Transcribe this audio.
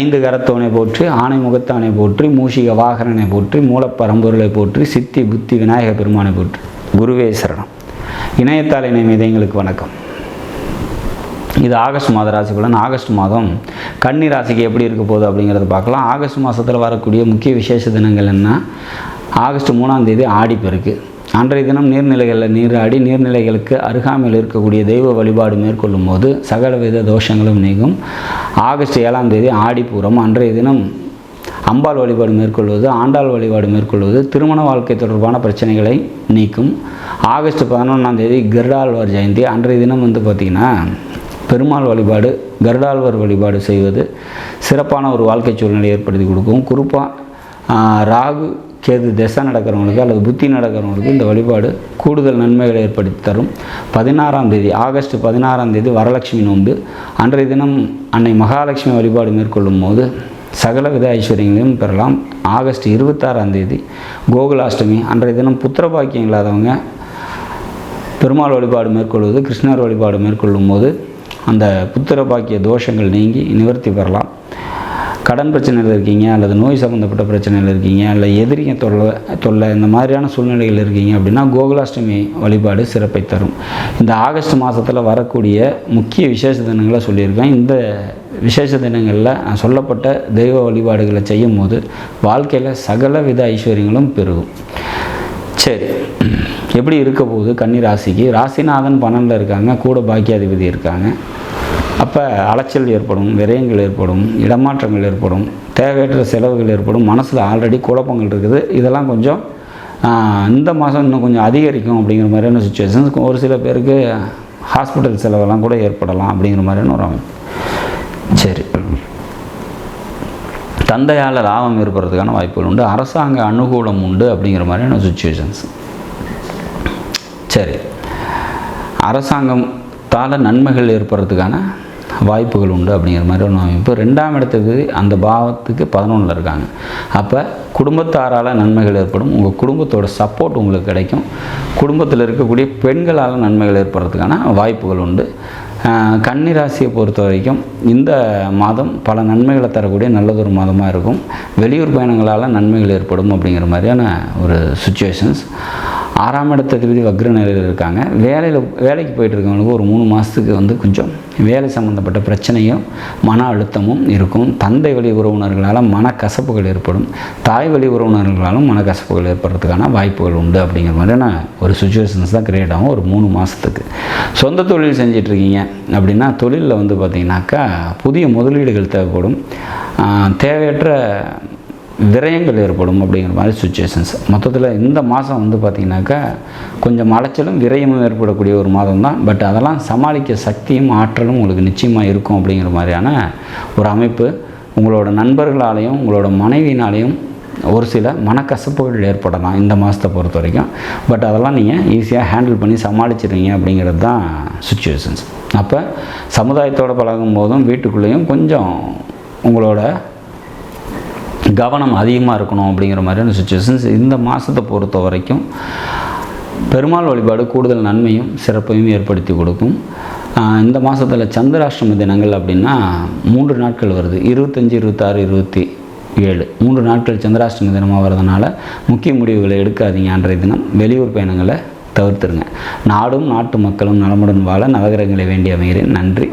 ஐந்து கரத்தவனை போற்றி, ஆணை முகத்தானை போற்றி, மூஷிக வாகனனை போற்றி, மூலப்பரம்பொருளை போற்றி, சித்தி புத்தி விநாயக பெருமானை போற்றி. குருவே சரணம். இணையத்தால் இணைய இதயங்களுக்கு வணக்கம். இது ஆகஸ்ட் மாத ராசி பலன். ஆகஸ்ட் மாதம் கன்னி ராசிக்கு எப்படி இருக்க போகுது அப்படிங்கிறத பார்க்கலாம். ஆகஸ்ட் மாதத்தில் வரக்கூடிய முக்கிய விசேஷ தினங்கள் என்ன? ஆகஸ்ட் 3ஆம் தேதி ஆடிப்பெருக்கு. அன்றைய தினம் நீர்நிலைகளில் நீராடி நீர்நிலைகளுக்கு அருகாமையில் இருக்கக்கூடிய தெய்வ வழிபாடு மேற்கொள்ளும் போது சகலவித தோஷங்களும் நீங்கும். ஆகஸ்ட் 7ஆம் தேதி ஆடிப்பூரம். அன்றைய தினம் அம்பாள் வழிபாடு மேற்கொள்வது, ஆண்டாள் வழிபாடு மேற்கொள்வது திருமண வாழ்க்கை தொடர்பான பிரச்சனைகளை நீக்கும். ஆகஸ்ட் 11ஆம் தேதி கருடாழ்வார் ஜெயந்தி. அன்றைய தினம் பார்த்திங்கன்னா பெருமாள் வழிபாடு, கருடாழ்வார் வழிபாடு செய்வது சிறப்பான ஒரு வாழ்க்கை சூழ்நிலை ஏற்படுத்தி கொடுக்கும். குறிப்பாக ராகு கேது திசை நடக்கிறவங்களுக்கு அல்லது புத்தி நடக்கிறவங்களுக்கு இந்த வழிபாடு கூடுதல் நன்மைகளை ஏற்படுத்தி தரும். 16ஆம் தேதி ஆகஸ்ட் 16ஆம் தேதி வரலட்சுமி நோன்பு. அன்றைய தினம் அன்னை மகாலட்சுமி வழிபாடு மேற்கொள்ளும் போது சகலவித ஐஸ்வர்யங்களையும் பெறலாம். ஆகஸ்ட் 26ஆம் தேதி கோகுலாஷ்டமி. அன்றைய தினம் புத்திர பாக்கியம் இல்லாதவங்க பெருமாள் வழிபாடு மேற்கொள்வது, கிருஷ்ணர் வழிபாடு மேற்கொள்ளும் போது அந்த புத்திர பாக்கிய தோஷங்கள் நீங்கி நிவர்த்தி பெறலாம். கடன் பிரச்சனையில் இருக்கீங்க அல்லது நோய் சம்மந்தப்பட்ட பிரச்சனையில் இருக்கீங்க அல்ல எதிரிங்க தொல்லை இந்த மாதிரியான சூழ்நிலைகள் இருக்கீங்க அப்படின்னா கோகுலாஷ்டமி வழிபாடு சிறப்பை தரும். இந்த ஆகஸ்ட் மாதத்தில் வரக்கூடிய முக்கிய விசேஷ தினங்களை சொல்லியிருக்கேன். இந்த விசேஷ தினங்களில் நான் சொல்லப்பட்ட தெய்வ வழிபாடுகளை செய்யும் போது வாழ்க்கையில் சகல வித ஐஸ்வர்யங்களும் பெருகும். சரி, எப்படி இருக்க போகுது கன்னி ராசிக்கு? ராசிநாதன் 12 இருக்காங்க, கூட பாக்கியாதிபதி இருக்காங்க. அப்போ அலைச்சல் ஏற்படும், விரயங்கள் ஏற்படும், இடமாற்றங்கள் ஏற்படும், தேவையற்ற செலவுகள் ஏற்படும், மனசில் ஆல்ரெடி குழப்பங்கள் இருக்குது. இதெல்லாம் கொஞ்சம் இந்த மாதம் இன்னும் கொஞ்சம் அதிகரிக்கும் அப்படிங்கிற மாதிரியான சுச்சுவேஷன்ஸ். ஒரு சில பேருக்கு ஹாஸ்பிட்டல் செலவெல்லாம் கூட ஏற்படலாம் அப்படிங்கிற மாதிரியான ஒரு அமைப்பு. சரி, தந்தையால் லாபம் ஏற்படுறதுக்கான வாய்ப்புகள் உண்டு. அரசாங்க அனுகூலம் உண்டு அப்படிங்கிற மாதிரியான சுச்சுவேஷன்ஸ். சரி, அரசாங்கத்தால் நன்மைகள் ஏற்படுறதுக்கான வாய்ப்புகள் உண்டு அப்படிங்கிற மாதிரி ஒரு அமைப்பு. 2ஆம் இடத்துக்கு அந்த பாவத்துக்கு 11 இருக்காங்க. அப்போ குடும்பத்தாரால் நன்மைகள் ஏற்படும். உங்கள் குடும்பத்தோட சப்போர்ட் உங்களுக்கு கிடைக்கும். குடும்பத்தில் இருக்கக்கூடிய பெண்களால் நன்மைகள் ஏற்படுறதுக்கான வாய்ப்புகள் உண்டு. கன்னி ராசியை பொறுத்த வரைக்கும் இந்த மாதம் பல நன்மைகளை தரக்கூடிய நல்லதொரு மாதமாக இருக்கும். வெளியூர் பயணங்களால் நன்மைகள் ஏற்படும் அப்படிங்கிற மாதிரியான ஒரு சுச்சுவேஷன்ஸ். 6ஆம் இடத்ததிபதி வக்ர நிலையில் இருக்காங்க. வேலைக்கு போயிட்டு இருக்கவங்களுக்கு ஒரு 3 மாதத்துக்கு கொஞ்சம் வேலை சம்மந்தப்பட்ட பிரச்சனையும் மன அழுத்தமும் இருக்கும். தந்தை வழி உறவினர்களால் மனக்கசப்புகள் ஏற்படும். தாய் வழி உறவினர்களாலும் மனக்கசப்புகள் ஏற்படுறதுக்கான வாய்ப்புகள் உண்டு அப்படிங்கிற மாதிரியான ஒரு சுச்சுவேஷன்ஸ் தான் கிரியேட் ஆகும் ஒரு 3 மாதத்துக்கு. சொந்த தொழில் செஞ்சிட்ருக்கீங்க அப்படின்னா தொழிலில் பார்த்திங்கனாக்கா புதிய முதலீடுகள் தேவைப்படும். தேவையற்ற விரயங்கள் ஏற்படும் அப்படிங்கிற மாதிரி சுச்சுவேஷன்ஸ். மொத்தத்தில் இந்த மாதம் பார்த்திங்கனாக்கா கொஞ்சம் அலைச்சலும் விரயமும் ஏற்படக்கூடிய ஒரு மாதம் தான். பட் அதெல்லாம் சமாளிக்க சக்தியும் ஆற்றலும் உங்களுக்கு நிச்சயமாக இருக்கும் அப்படிங்கிற மாதிரியான ஒரு அமைப்பு. உங்களோட நண்பர்களாலேயும் உங்களோட மனைவினாலேயும் ஒரு சில மனக்கசப்புகள் ஏற்படலாம் இந்த மாதத்தை பொறுத்த வரைக்கும். பட் அதெல்லாம் நீங்கள் ஈஸியாக ஹேண்டில் பண்ணி சமாளிச்சிடுவீங்க அப்படிங்கிறது தான் சுச்சுவேஷன்ஸ். அப்போ சமுதாயத்தோடு பழகும் போதும் வீட்டுக்குள்ளேயும் கொஞ்சம் உங்களோட கவனம் அதிகமாக இருக்கணும் அப்படிங்கிற மாதிரியான சுச்சுவேஷன்ஸ். இந்த மாதத்தை பொறுத்த வரைக்கும் பெருமாள் வழிபாடு கூடுதல் நன்மையும் சிறப்பையும் ஏற்படுத்தி கொடுக்கும். இந்த மாதத்தில் சந்திராஷ்டம தினங்கள் அப்படின்னா 3 நாட்கள் வருது. 25, 26, 27 3 நாட்கள் சந்திராஷ்டம தினமாக வர்றதுனால முக்கிய முடிவுகளை எடுக்காதீங்க. அன்றைய தினம் வெளியூர் பயணங்களை தவிர்த்துருங்க. நாடும் நாட்டு மக்களும் நலமுடன் வாழ நவகிரகங்களை வேண்டி அமைகிறேன். நன்றி.